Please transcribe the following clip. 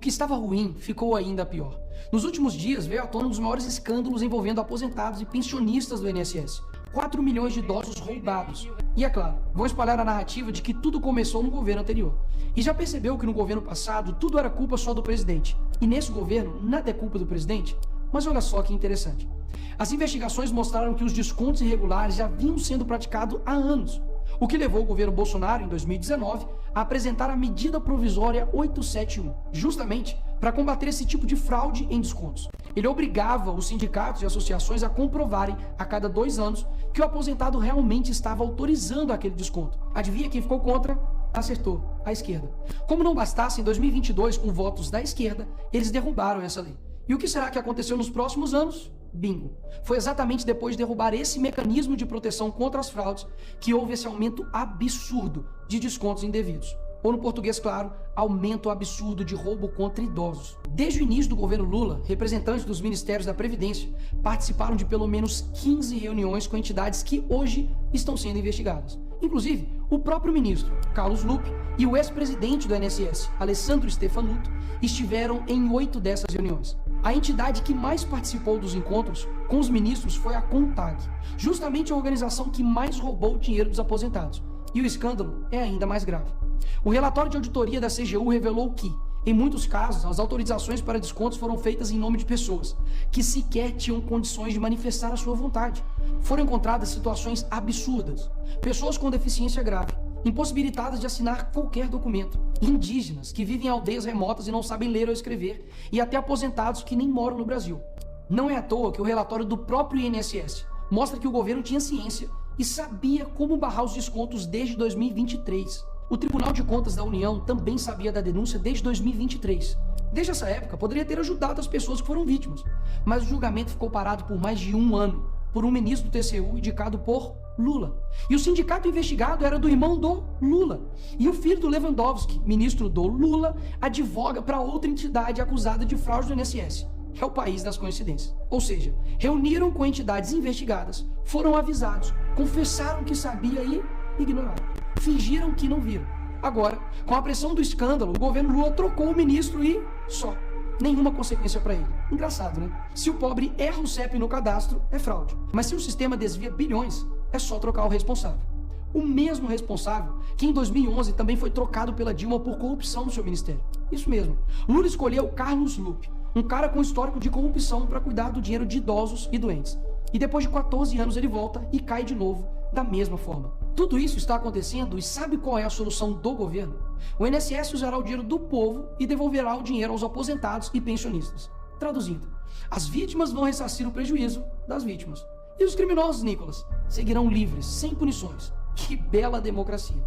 que estava ruim ficou ainda pior. Nos últimos dias veio à tona um dos maiores escândalos envolvendo aposentados e pensionistas do INSS. 4 milhões de idosos roubados. E é claro, vão espalhar a narrativa de que tudo começou no governo anterior. E já percebeu que no governo passado tudo era culpa só do presidente. E nesse governo nada é culpa do presidente? Mas olha só que interessante. As investigações mostraram que os descontos irregulares já vinham sendo praticados há anos. O que levou o governo Bolsonaro, em 2019, a apresentar a medida provisória 871, justamente para combater esse tipo de fraude em descontos. Ele obrigava os sindicatos e associações a comprovarem a cada 2 anos que o aposentado realmente estava autorizando aquele desconto. Adivinha quem ficou contra? Acertou, a esquerda. Como não bastasse, em 2022, com votos da esquerda, eles derrubaram essa lei. E o que será que aconteceu nos próximos anos? Bingo. Foi exatamente depois de derrubar esse mecanismo de proteção contra as fraudes que houve esse aumento absurdo de descontos indevidos. Ou no português claro, aumento absurdo de roubo contra idosos. Desde o início do governo Lula, representantes dos Ministérios da Previdência participaram de pelo menos 15 reuniões com entidades que hoje estão sendo investigadas. Inclusive, o próprio ministro, Carlos Lupe, e o ex-presidente do INSS, Alessandro Stefanuto, estiveram em 8 dessas reuniões. A entidade que mais participou dos encontros com os ministros foi a CONTAG, justamente a organização que mais roubou o dinheiro dos aposentados. E o escândalo é ainda mais grave. O relatório de auditoria da CGU revelou que, em muitos casos, as autorizações para descontos foram feitas em nome de pessoas que sequer tinham condições de manifestar a sua vontade. Foram encontradas situações absurdas. Pessoas com deficiência grave, impossibilitadas de assinar qualquer documento, indígenas que vivem em aldeias remotas e não sabem ler ou escrever, e até aposentados que nem moram no Brasil. Não é à toa que o relatório do próprio INSS mostra que o governo tinha ciência e sabia como barrar os descontos desde 2023. O Tribunal de Contas da União também sabia da denúncia desde 2023. Desde essa época, poderia ter ajudado as pessoas que foram vítimas, mas o julgamento ficou parado por mais de 1 ano, por um ministro do TCU indicado por Lula. E o sindicato investigado era do irmão do Lula. E o filho do Lewandowski, ministro do Lula, advoga para outra entidade acusada de fraude do INSS. É o país das coincidências. Ou seja, reuniram com entidades investigadas, foram avisados, confessaram que sabia e ignoraram. Fingiram que não viram. Agora, com a pressão do escândalo, o governo Lula trocou o ministro e só. Nenhuma consequência para ele. Engraçado, né? Se o pobre erra o CEP no cadastro, é fraude. Mas se o sistema desvia bilhões, é só trocar o responsável. O mesmo responsável que em 2011 também foi trocado pela Dilma por corrupção no seu ministério. Isso mesmo. Lula escolheu Carlos Lupe, um cara com histórico de corrupção para cuidar do dinheiro de idosos e doentes. E depois de 14 anos ele volta e cai de novo da mesma forma. Tudo isso está acontecendo e sabe qual é a solução do governo? O INSS usará o dinheiro do povo e devolverá o dinheiro aos aposentados e pensionistas. Traduzindo, as vítimas vão ressarcir o prejuízo das vítimas. E os criminosos, Nicolas, seguirão livres, sem punições. Que bela democracia!